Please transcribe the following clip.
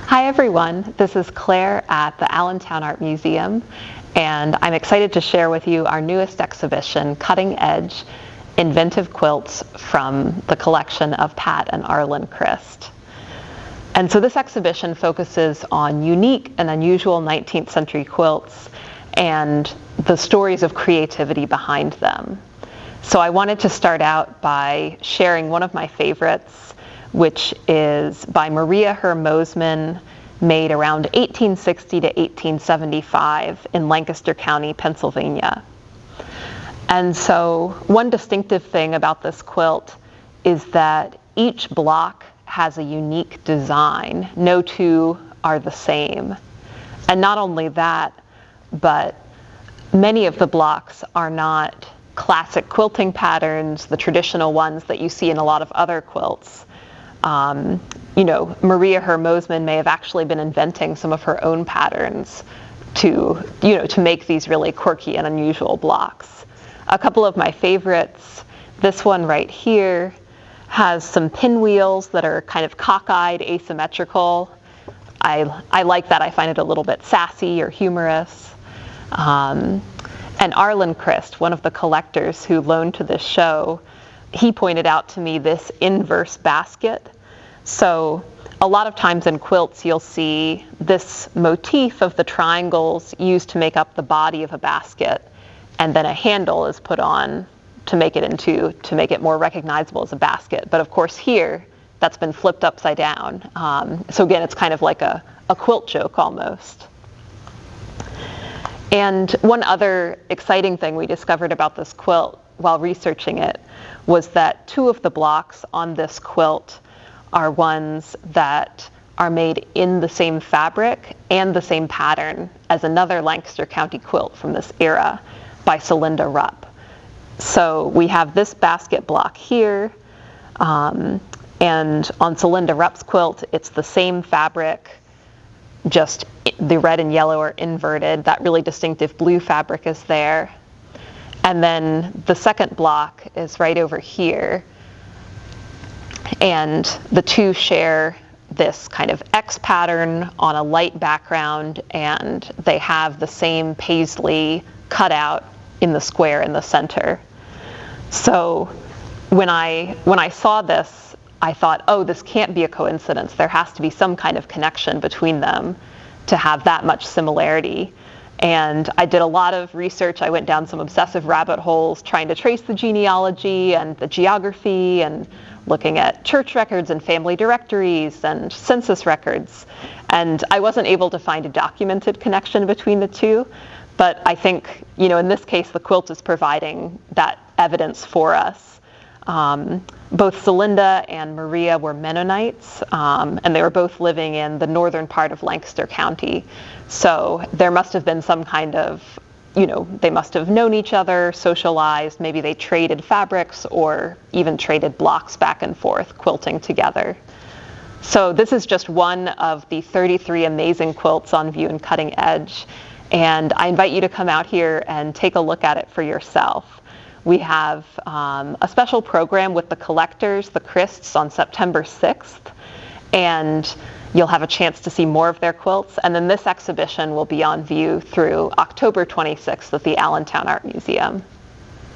Hi everyone, this is Claire at the Allentown Art Museum, and I'm excited to share with you our newest exhibition, Cutting Edge, Inventive Quilts from the collection of Pat and Arlen Christ. And so this exhibition focuses on unique and unusual 19th century quilts and the stories of creativity behind them. So I wanted to start out by sharing one of my favorites, which is by Maria Herr Mosman, made around 1860 to 1875 in Lancaster County, Pennsylvania. And so one distinctive thing about this quilt is that each block has a unique design. No two are the same. And not only that, but many of the blocks are not classic quilting patterns, the traditional ones that you see in a lot of other quilts. Maria Herr Mosman may have actually been inventing some of her own patterns to make these really quirky and unusual blocks. A couple of my favorites, this one right here has some pinwheels that are kind of cockeyed, asymmetrical. I like that. I find it a little bit sassy or humorous. And Arlen Christ, one of the collectors who loaned to this show, he pointed out to me this inverse basket. So a lot of times in quilts you'll see this motif of the triangles used to make up the body of a basket, and then a handle is put on to make it more recognizable as a basket. But of course here that's been flipped upside down. So again, it's kind of like a quilt joke almost. And one other exciting thing we discovered about this quilt while researching it was that two of the blocks on this quilt are ones that are made in the same fabric and the same pattern as another Lancaster County quilt from this era by Celinda Rupp. So we have this basket block here, and on Celinda Rupp's quilt, it's the same fabric, just the red and yellow are inverted. That really distinctive blue fabric is there. And then the second block is right over here. And the two share this kind of X pattern on a light background, and they have the same paisley cutout in the square in the center. So when I saw this, I thought, oh, this can't be a coincidence. There has to be some kind of connection between them to have that much similarity. And I did a lot of research. I went down some obsessive rabbit holes trying to trace the genealogy and the geography and looking at church records and family directories and census records. And I wasn't able to find a documented connection between the two. But I think, in this case, the quilt is providing that evidence for us. Both Celinda and Maria were Mennonites, and they were both living in the northern part of Lancaster County. So there must have been some kind of, they must have known each other, socialized, maybe they traded fabrics or even traded blocks back and forth, quilting together. So this is just one of the 33 amazing quilts on view in Cutting Edge, and I invite you to come out here and take a look at it for yourself. We have a special program with the collectors, the Christs, on September 6th, and you'll have a chance to see more of their quilts. And then this exhibition will be on view through October 26th at the Allentown Art Museum.